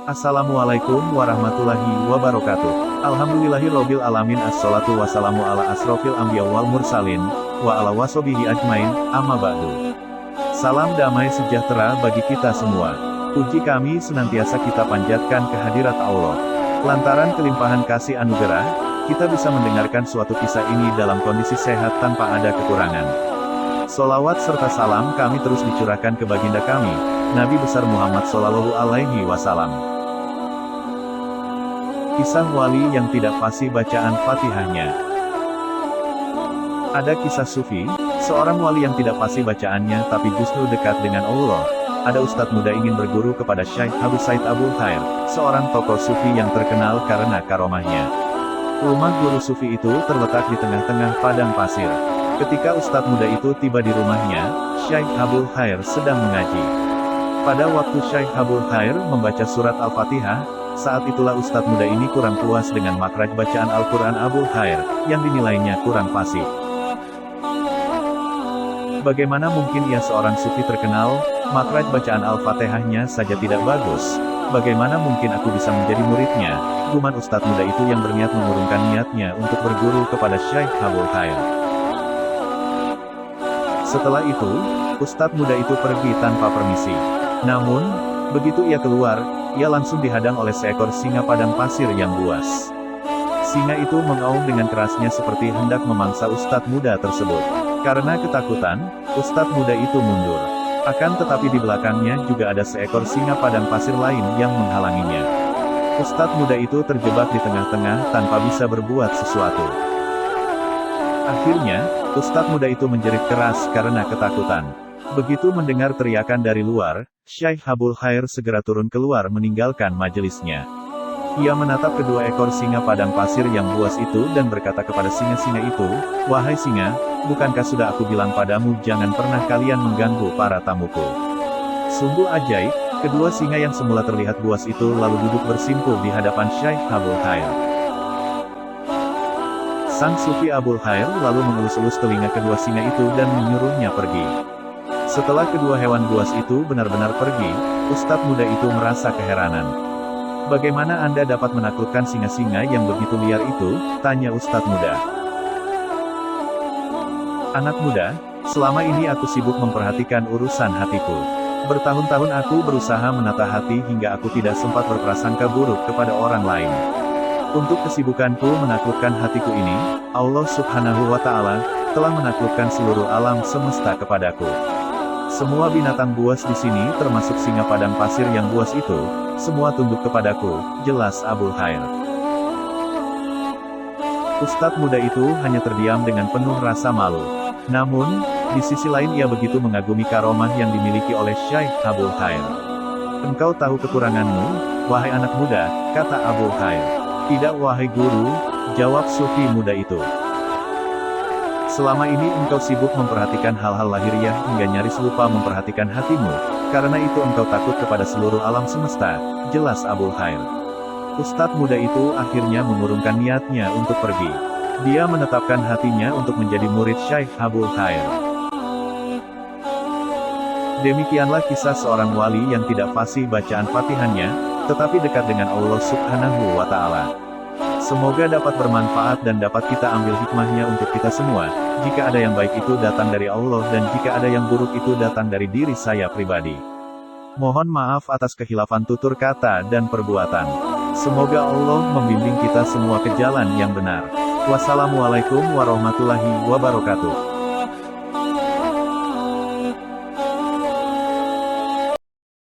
Assalamualaikum warahmatullahi wabarakatuh. Alhamdulillahirobbil alamin, assalatu wassalamu ala asrofil anbiya wal mursalin, wa ala wasobihi ajmain, amma ba'du. Salam damai sejahtera bagi kita semua. Puji kami senantiasa kita panjatkan kehadirat Allah. Lantaran kelimpahan kasih anugerah, kita bisa mendengarkan suatu kisah ini dalam kondisi sehat tanpa ada kekurangan. Solawat serta salam kami terus dicurahkan ke baginda kami, Nabi besar Muhammad Shallallahu Alaihi Wasallam. Kisah wali yang tidak fasih bacaan Fatihahnya. Ada kisah sufi, seorang wali yang tidak fasih bacaannya tapi justru dekat dengan Allah. Ada ustadz muda ingin berguru kepada Syekh Abu Said Abul Khair, seorang tokoh sufi yang terkenal karena karomahnya. Rumah guru sufi itu terletak di tengah-tengah padang pasir. Ketika ustadz muda itu tiba di rumahnya, Syekh Abul Khair sedang mengaji. Pada waktu Syekh Abul Khair membaca surat Al-Fatihah, saat itulah ustadz muda ini kurang puas dengan makraj bacaan Al-Quran Abul Khair, yang dinilainya kurang fasih. Bagaimana mungkin ia seorang sufi terkenal, makraj bacaan Al-Fatihahnya saja tidak bagus? Bagaimana mungkin aku bisa menjadi muridnya? Gumam ustadz muda itu yang berniat mengurungkan niatnya untuk berguru kepada Syekh Abul Khair. Setelah itu, ustadz muda itu pergi tanpa permisi. Namun, begitu ia keluar, ia langsung dihadang oleh seekor singa padang pasir yang buas. Singa itu mengaum dengan kerasnya seperti hendak memangsa ustadz muda tersebut. Karena ketakutan, ustadz muda itu mundur. Akan tetapi di belakangnya juga ada seekor singa padang pasir lain yang menghalanginya. Ustadz muda itu terjebak di tengah-tengah tanpa bisa berbuat sesuatu. Akhirnya, ustadz muda itu menjerit keras karena ketakutan. Begitu mendengar teriakan dari luar, Syekh Abul Khair segera turun keluar meninggalkan majelisnya. Ia menatap kedua ekor singa padang pasir yang buas itu dan berkata kepada singa-singa itu, "Wahai singa, bukankah sudah aku bilang padamu jangan pernah kalian mengganggu para tamuku?" Sungguh ajaib, kedua singa yang semula terlihat buas itu lalu duduk bersimpul di hadapan Syekh Abul Khair. Sang sufi Abul Khair lalu mengelus-elus telinga kedua singa itu dan menyuruhnya pergi. Setelah kedua hewan buas itu benar-benar pergi, ustadz muda itu merasa keheranan. "Bagaimana Anda dapat menaklukkan singa-singa yang begitu liar itu?" tanya ustadz muda. "Anak muda, selama ini aku sibuk memperhatikan urusan hatiku. Bertahun-tahun aku berusaha menata hati hingga aku tidak sempat berprasangka buruk kepada orang lain. Untuk kesibukanku menaklukkan hatiku ini, Allah Subhanahu wa Ta'ala telah menaklukkan seluruh alam semesta kepadaku. Semua binatang buas di sini termasuk singa padang pasir yang buas itu, semua tunduk kepadaku," jelas Abul Khair. Ustadz muda itu hanya terdiam dengan penuh rasa malu. Namun, di sisi lain ia begitu mengagumi karomah yang dimiliki oleh Syekh Abul Khair. "Engkau tahu kekuranganmu, wahai anak muda," kata Abul Khair. "Tidak wahai guru," jawab sufi muda itu. "Selama ini engkau sibuk memperhatikan hal-hal lahiriah hingga nyaris lupa memperhatikan hatimu. Karena itu engkau takut kepada seluruh alam semesta," jelas Abul Khair. Ustadz muda itu akhirnya mengurungkan niatnya untuk pergi. Dia menetapkan hatinya untuk menjadi murid Syekh Abul Khair. Demikianlah kisah seorang wali yang tidak fasih bacaan Fatihahnya, tetapi dekat dengan Allah Subhanahu wa Ta'ala. Semoga dapat bermanfaat dan dapat kita ambil hikmahnya untuk kita semua. Jika ada yang baik itu datang dari Allah dan jika ada yang buruk itu datang dari diri saya pribadi. Mohon maaf atas khilafan tutur kata dan perbuatan. Semoga Allah membimbing kita semua ke jalan yang benar. Wassalamualaikum warahmatullahi wabarakatuh.